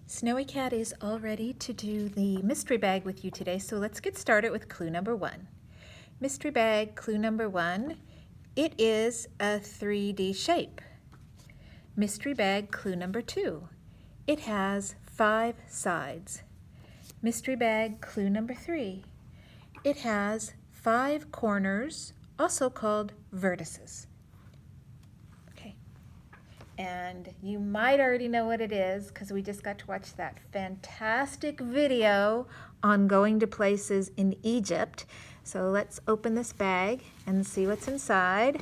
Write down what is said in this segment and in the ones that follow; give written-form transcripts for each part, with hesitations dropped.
Snowy Cat is all ready to do the mystery bag with you today, so let's get started with clue number 1. Mystery bag clue number 1, it is a 3D shape. Mystery bag clue number 2, it has 5 sides. Mystery bag clue number 3, it has 5 corners, also called vertices. And you might already know what it is because we just got to watch that fantastic video on going to places in Egypt. So let's open this bag and see what's inside.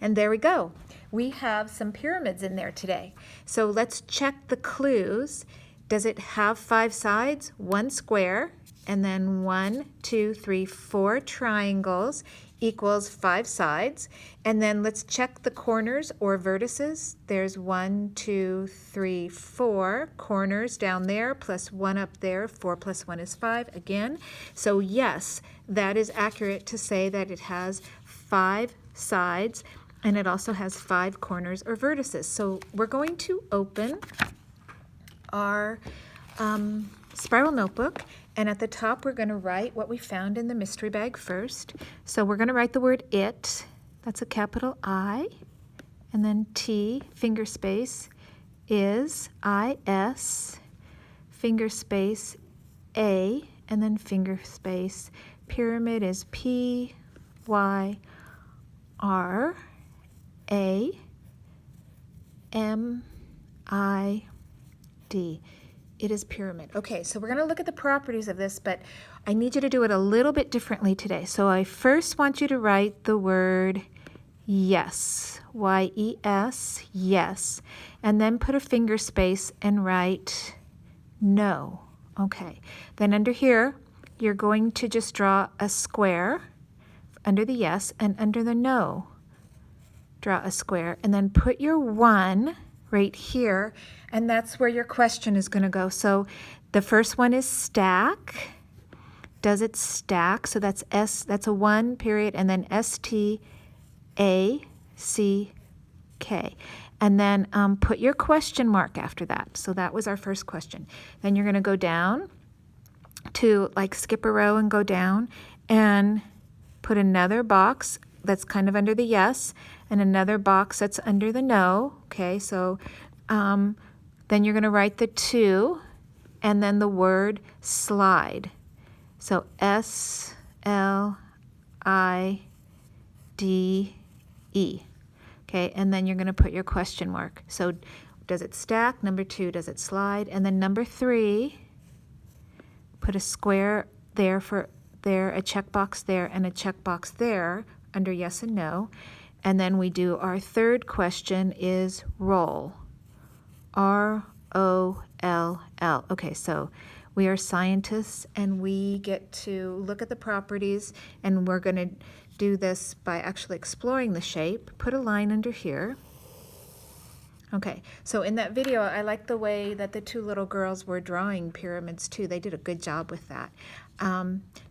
And there we go. We have some pyramids in there today. So let's check the clues. Does it have 5 sides? 1 square, and then 1, 2, 3, 4 triangles equals 5 sides. And then let's check the corners or vertices. There's 1, 2, 3, 4 corners down there, plus 1 up there. 4 plus 1 is 5 again. So yes, that is accurate to say that it has 5 sides, and it also has 5 corners or vertices. So we're going to open our spiral notebook, and at the top we're going to write what we found in the mystery bag first. So we're going to write the word it, that's a capital I, and then T, finger space, is, I-S, finger space, A, and then finger space, pyramid is P-Y-R-A-M-I-D. It is pyramid. Okay, so we're going to look at the properties of this, but I need you to do it a little bit differently today. So I first want you to write the word yes, Y-E-S, yes, and then put a finger space and write no. Okay, then under here, you're going to just draw a square under the yes, and under the no, draw a square, and then put your 1 right here, and that's where your question is going to go. So the first one is stack. Does it stack? So that's S, that's a 1 period, and then S-T-A-C-K. And then put your question mark after that. So that was our first question. Then you're going to go down to like skip a row and go down and put another box that's kind of under the yes, and another box that's under the no. Okay, so then you're going to write the 2, and then the word slide. So S-L-I-D-E. Okay, and then you're going to put your question mark. So does it stack? Number 2, does it slide? And then number 3, put a square there for there, a checkbox there, and a checkbox there under yes and no. And then we do our third question is roll. R-O-L-L. Okay, so we are scientists and we get to look at the properties, and we're going to do this by actually exploring the shape. Put a line under here. Okay, so in that video, I like the way that the 2 little girls were drawing pyramids too. They did a good job with that.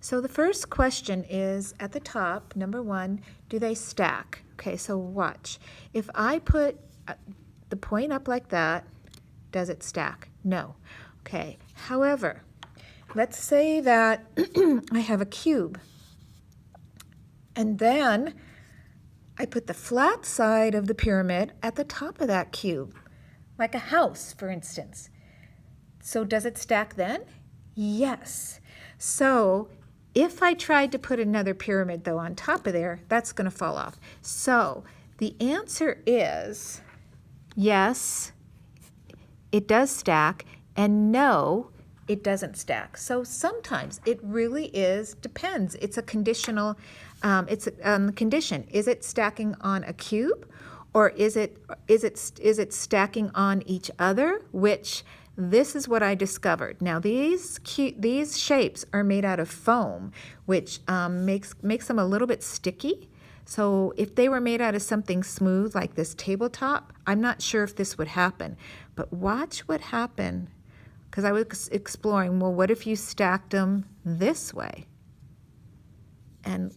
So the first question is at the top, number 1, do they stack? Okay, so watch. If I put the point up like that, does it stack? No. Okay, however, let's say that I have a cube, and then I put the flat side of the pyramid at the top of that cube, like a house, for instance. So does it stack then? Yes. So if I tried to put another pyramid, though, on top of there, that's going to fall off. So the answer is yes, it does stack, and no, it doesn't stack. So sometimes it really depends. It's a conditional, it's a condition. Is it stacking on a cube, or is it stacking on each other? Which this is what I discovered. Now these shapes are made out of foam, which makes them a little bit sticky. So if they were made out of something smooth like this tabletop, I'm not sure if this would happen. But watch what happened, because I was exploring, well, what if you stacked them this way? And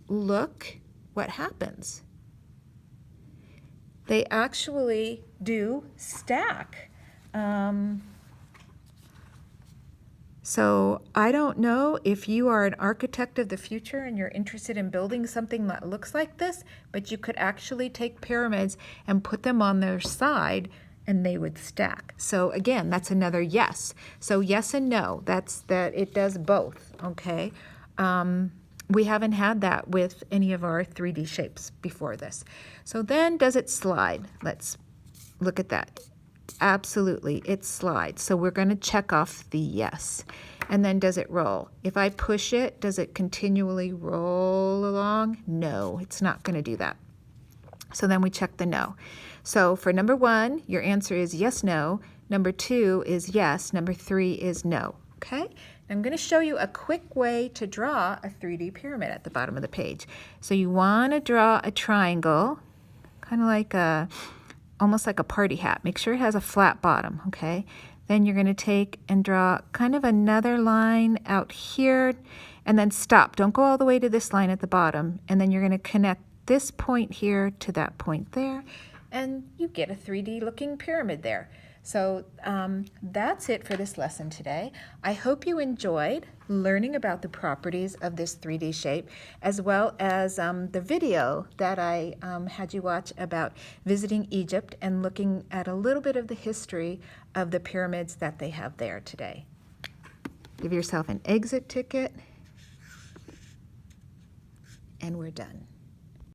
look what happens. they actually do stack. So I don't know if you are an architect of the future and you're interested in building something that looks like this, but you could actually take pyramids and put them on their side and they would stack. So again, that's another yes. So yes and no, that's that it does both, okay? We haven't had that with any of our 3D shapes before this. So then does it slide? Let's look at that. Absolutely, it slides. So we're going to check off the yes. And then does it roll? If I push it, does it continually roll along? No, it's not going to do that. So then we check the no. So for number 1, your answer is yes, no. Number 2 is yes. Number 3 is no. Okay? I'm going to show you a quick way to draw a 3D pyramid at the bottom of the page. So you want to draw a triangle, kind of like almost like a party hat. Make sure it has a flat bottom, okay? Then you're going to take and draw kind of another line out here, and then stop. Don't go all the way to this line at the bottom. And then you're going to connect this point here to that point there, and you get a 3D looking pyramid there. So that's it for this lesson today. I hope you enjoyed learning about the properties of this 3D shape, as well as the video that I had you watch about visiting Egypt and looking at a little bit of the history of the pyramids that they have there today. Give yourself an exit ticket, and we're done.